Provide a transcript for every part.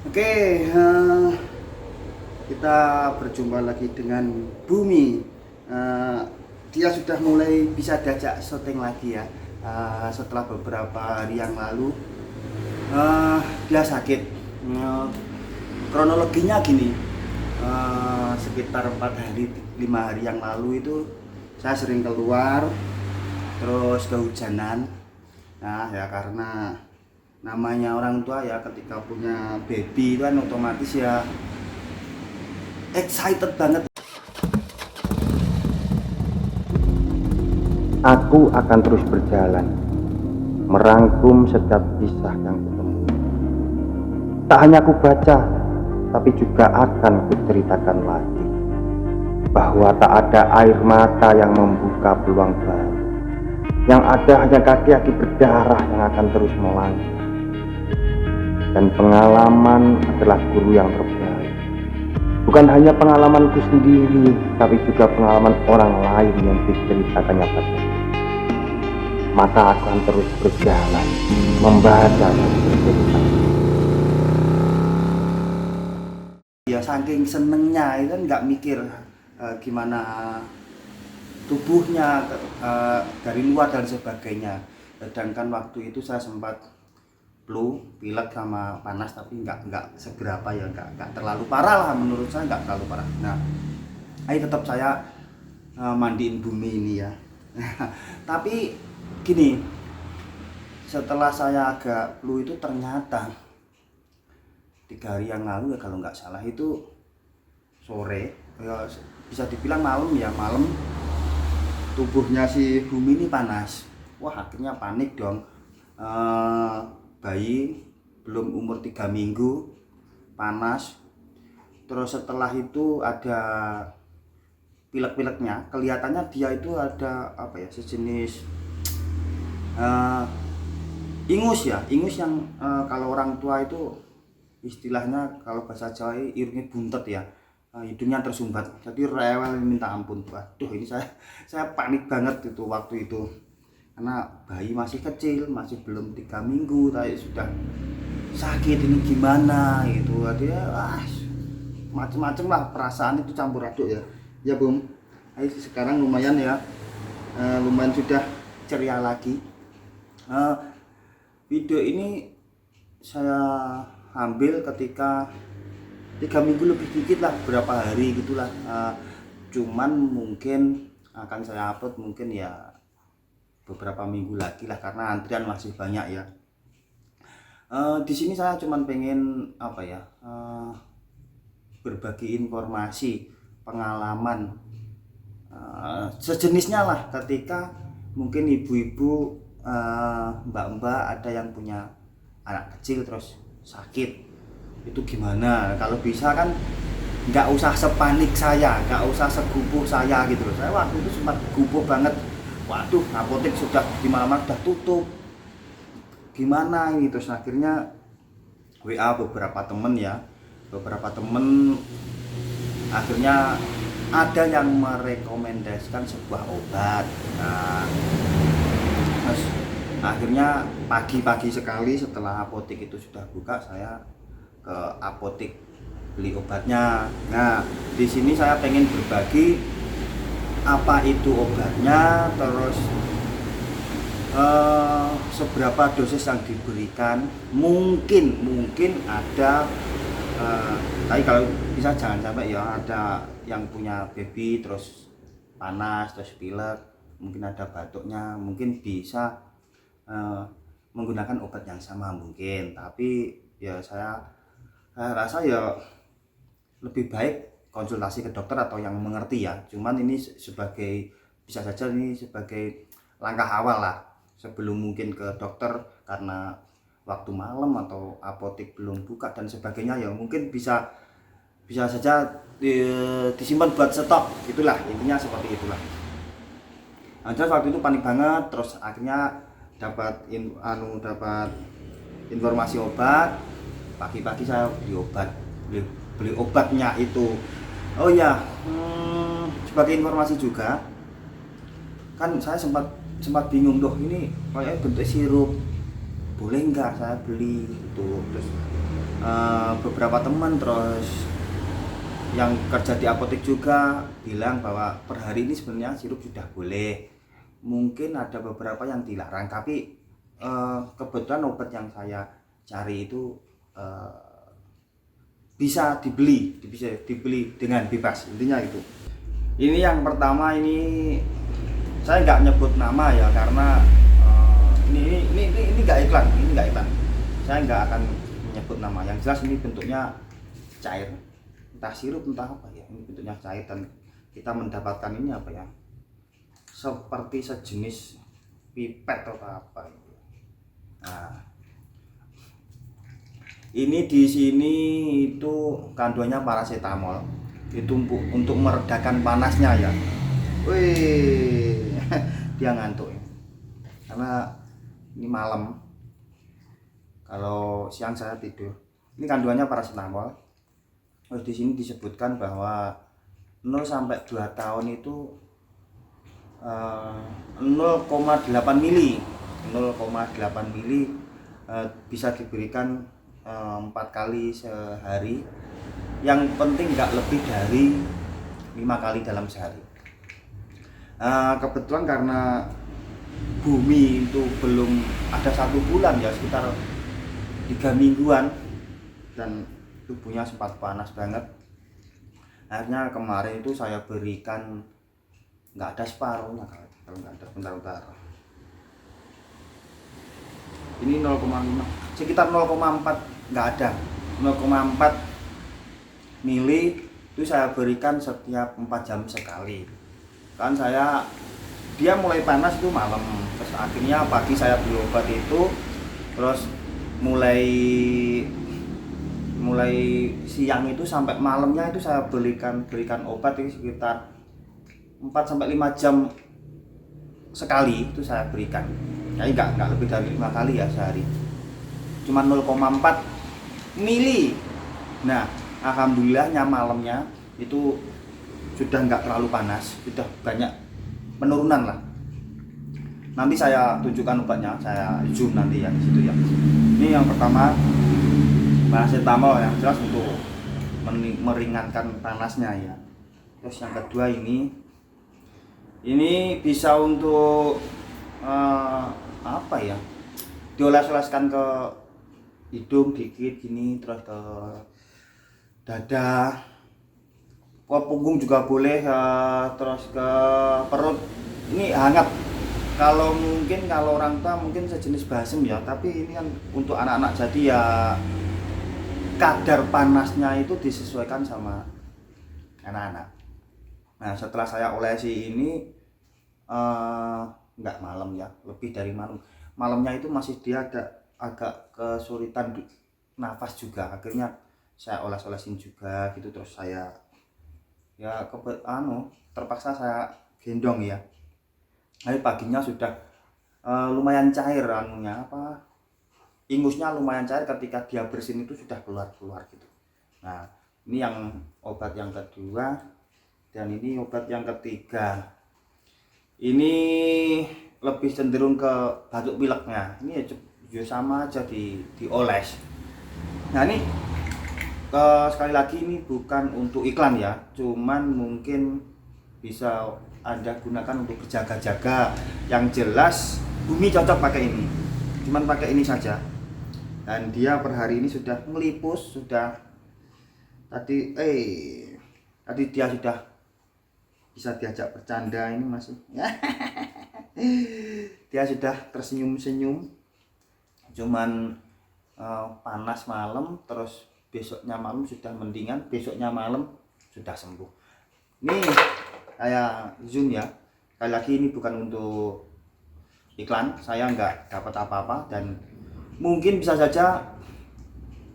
Oke, kita berjumpa lagi dengan Bumi. Eh, Dia sudah mulai bisa diajak syuting lagi ya. Setelah beberapa hari yang lalu, eh, dia sakit. Eh, Kronologinya gini, sekitar 4 hari, 5 hari yang lalu itu saya sering keluar, terus kehujanan. Nah ya karena namanya orang tua ya ketika punya baby itu kan otomatis ya excited banget. Aku akan terus berjalan, merangkum setiap kisah yang ketemu. Tak hanya aku baca, tapi juga akan kuceritakan lagi bahwa tak ada air mata yang membuka peluang baru. Yang ada hanya kaki-kaki berdarah yang akan terus melangkah. Dan pengalaman adalah guru yang terbaik. Bukan hanya pengalamanku sendiri, tapi juga pengalaman orang lain yang diceritakannya padaku. Maka aku akan terus berjalan, membaca dan bercerita. Ya saking senengnya itu kan nggak mikir gimana tubuhnya dari luar dan sebagainya. Sedangkan waktu itu saya sempat flu, pilek sama panas, tapi nggak seberapa ya, nggak terlalu parah lah, menurut saya nggak terlalu parah. Nah, ayo tetap saya mandiin Bumi ini ya. Tapi gini, setelah saya agak flu itu ternyata 3 hari yang lalu ya kalau nggak salah itu sore, ya bisa dibilang malam ya, malam tubuhnya si Bumi ini panas. Wah akhirnya panik dong. Bayi belum umur 3 minggu panas, terus setelah itu ada pilek-pileknya, kelihatannya dia itu ada apa ya, sejenis ingus ya, ingus yang kalau orang tua itu istilahnya kalau bahasa Jawa irungnya buntet ya, hidungnya tersumbat, jadi rewel minta ampun. Waduh ini saya panik banget itu waktu itu, karena bayi masih kecil, masih belum 3 minggu tapi sudah sakit, ini gimana gitu. Dia macem-macem lah perasaan itu campur aduk ya. Ya Bung, sekarang lumayan ya, lumayan sudah ceria lagi. Video ini saya ambil ketika 3 minggu lebih dikit lah, berapa hari gitulah. Cuman mungkin akan saya upload mungkin ya beberapa minggu lagi lah, karena antrian masih banyak ya. Di sini saya cuman pengen apa ya, berbagi informasi, pengalaman, sejenisnya lah, ketika mungkin ibu-ibu, mbak-mbak ada yang punya anak kecil terus sakit, itu gimana. Kalau bisa kan nggak usah sepanik saya, nggak usah segubuh saya gitu loh. Saya waktu itu sempat gubuh banget. Waduh, apotek sudah di mana-mana sudah tutup, gimana ini. Terus akhirnya WA beberapa temen ya, beberapa temen akhirnya ada yang merekomendasikan sebuah obat. Nah, terus akhirnya pagi-pagi sekali setelah apotek itu sudah buka, saya ke apotek beli obatnya. Nah, di sini saya pengen berbagi apa itu obatnya, terus seberapa dosis yang diberikan. Mungkin ada, tapi kalau bisa jangan sampai ya ada yang punya baby terus panas, terus pilek, mungkin ada batuknya, mungkin bisa menggunakan obat yang sama mungkin. Tapi ya saya rasa ya lebih baik konsultasi ke dokter atau yang mengerti ya. Cuman ini sebagai, bisa saja ini sebagai langkah awal lah sebelum mungkin ke dokter, karena waktu malam atau apotek belum buka dan sebagainya ya, mungkin bisa saja disimpan buat stok, itulah intinya, seperti itulah. Nah, terus waktu itu panik banget, terus akhirnya dapat dapat informasi obat. Pagi-pagi saya beli obatnya itu. Oh ya, sebagai informasi juga, kan saya sempat bingung, ini kayaknya bentuk sirup, boleh nggak saya beli itu. Terus beberapa teman terus yang kerja di apotek juga bilang bahwa per hari ini sebenarnya sirup sudah boleh. Mungkin ada beberapa yang dilarang, tapi kebetulan obat yang saya cari itu bisa dibeli dengan bebas, intinya itu. Ini yang pertama, ini saya nggak nyebut nama ya, karena ini nggak iklan, saya nggak akan menyebut nama. Yang jelas ini bentuknya cair, entah sirup entah apa ya, ini bentuknya cair dan kita mendapatkan ini apa ya, seperti sejenis pipet atau apa. Nah, ini di sini itu kandungannya paracetamol, itu untuk meredakan panasnya ya. Wih, dia ngantuk ya, karena ini malam, kalau siang saya tidur. Ini kandungannya paracetamol. Terus di sini disebutkan bahwa 0 sampai 2 tahun itu 0,8 mili bisa diberikan 4 kali sehari. Yang penting nggak lebih dari 5 kali dalam sehari. Kebetulan karena bumi itu belum ada 1 bulan ya, sekitar 3 mingguan, dan tubuhnya sempat panas banget. Akhirnya kemarin itu saya berikan, nggak ada separuhnya, kalau nggak ada, bentar. Ini 0,5, sekitar 0,4, nggak ada. 0,4 mili itu saya berikan setiap 4 jam sekali. Kan dia mulai panas itu malam, terus akhirnya pagi saya beli obat itu, terus mulai siang itu sampai malamnya itu saya berikan obat itu sekitar 4 sampai 5 jam sekali itu saya berikan. Jadi nggak lebih dari 5 kali ya sehari. Cuma 0,4 mili. Nah, alhamdulillahnya malamnya itu sudah nggak terlalu panas, sudah banyak penurunan lah. Nanti saya tunjukkan obatnya, saya zoom nanti ya di situ ya. Ini yang pertama paracetamol, yang jelas untuk meringankan panasnya ya. Terus yang kedua ini bisa untuk apa ya, dioles-oleskan ke hidung dikit gini, terus ke dada, ke punggung juga boleh, terus ke perut. Ini hangat. Kalau orang tua mungkin sejenis balsem ya, tapi ini kan untuk anak-anak, jadi ya kadar panasnya itu disesuaikan sama anak-anak. Nah, setelah saya olesi ini nggak malam ya, lebih dari malam. Malamnya itu masih dia agak kesulitan nafas juga, akhirnya saya oles-olesin juga gitu. Terus saya ya terpaksa saya gendong ya. Hari paginya sudah lumayan cair ingusnya lumayan cair, ketika dia bersin itu sudah keluar gitu. Nah, ini yang obat yang kedua, dan ini obat yang ketiga. Ini lebih cenderung ke batuk pileknya. Ini ya sama aja dioles. Nah, ini sekali lagi ini bukan untuk iklan ya, cuman mungkin bisa Anda gunakan untuk berjaga-jaga. Yang jelas Bumi cocok pakai ini, cuman pakai ini saja. Dan dia per hari ini sudah melipus, tadi dia sudah bisa diajak bercanda, ini masih dia sudah tersenyum-senyum. Cuman panas malam, terus besoknya malam sudah mendingan, besoknya malam sudah sembuh. Ini saya zoom ya, sekali lagi ini bukan untuk iklan, saya nggak dapat apa-apa, dan mungkin bisa saja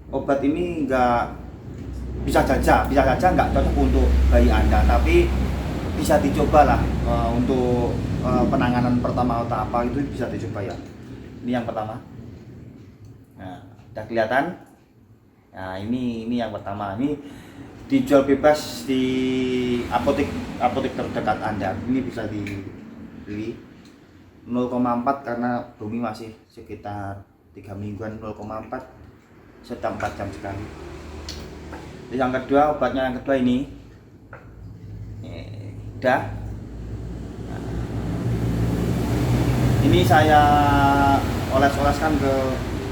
obat ini bisa saja nggak cocok untuk bayi Anda, tapi bisa dicoba lah untuk penanganan pertama atau apa itu bisa dicoba ya. Ini yang pertama. Nah, udah kelihatan. Nah, ini yang pertama. Ini dijual bebas di apotek terdekat Anda. Ini bisa dibeli 0,4 karena Bumi masih sekitar 3 mingguan. 0,4 setiap 4 jam sekali. Yang kedua, obatnya yang kedua ini udah. Ini saya oles-oleskan ke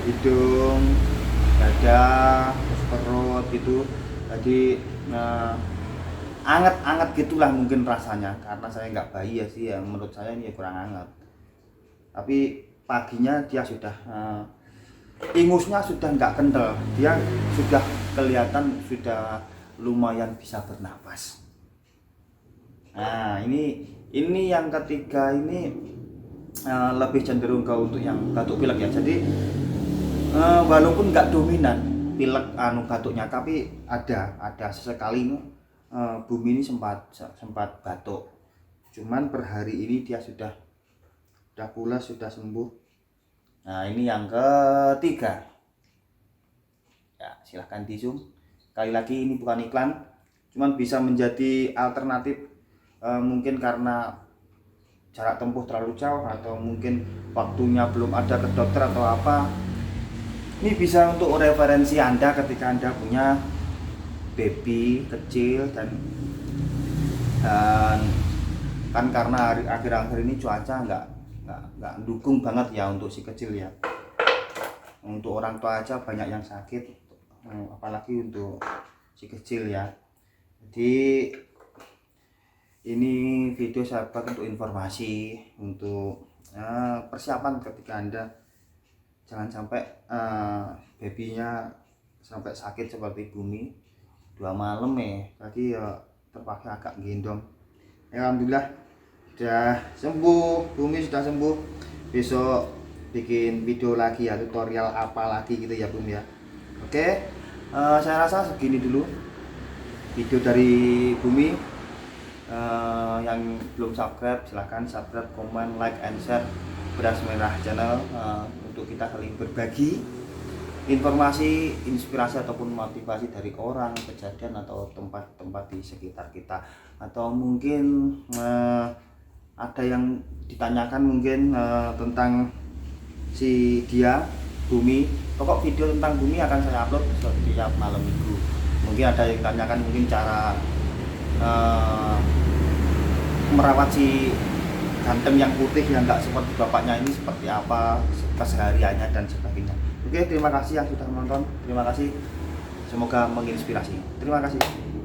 hidung, dada, terus perut gitu. Jadi anget-anget gitulah mungkin rasanya, karena saya nggak bayi ya sih, ya menurut saya ini kurang hangat. Tapi paginya dia sudah ingusnya sudah nggak kental, dia sudah kelihatan sudah lumayan bisa bernapas. Nah ini yang ketiga ini lebih cenderung ke untuk yang batuk pilek ya. Jadi walaupun nggak dominan pilek batuknya, tapi ada sesekali Bumi ini sempat batuk. Cuman per hari ini dia sudah pulas, sudah sembuh. Nah ini yang ketiga. Ya silahkan di zoom. Sekali lagi ini bukan iklan, cuman bisa menjadi alternatif mungkin karena jarak tempuh terlalu jauh atau mungkin waktunya belum ada ke dokter atau apa. Ini bisa untuk referensi Anda ketika Anda punya baby kecil dan kan karena akhir-akhir ini cuaca nggak dukung banget ya untuk si kecil ya. Untuk orang tua aja banyak yang sakit, apalagi untuk si kecil ya. Jadi ini video saya buat untuk informasi, untuk persiapan ketika Anda jangan sampai babynya sampai sakit seperti Bumi 2 malam tadi ya terpaksa agak gendong. Alhamdulillah sudah sembuh, Bumi sudah sembuh. Besok bikin video lagi ya, tutorial apa lagi gitu ya Bumi ya. Oke, saya rasa segini dulu video dari Bumi. Yang belum subscribe silahkan subscribe, komen, like, and share Beras Merah Channel untuk kita saling berbagi informasi, inspirasi ataupun motivasi dari orang, kejadian atau tempat-tempat di sekitar kita, atau mungkin ada yang ditanyakan mungkin tentang si dia Bumi. Pokok video tentang Bumi akan saya upload setiap malam minggu. Mungkin ada yang ditanyakan mungkin cara merawat si ganteng yang putih yang nggak seperti bapaknya ini seperti apa kesehariannya dan sebagainya. Oke, terima kasih yang sudah menonton. Terima kasih. Semoga menginspirasi. Terima kasih.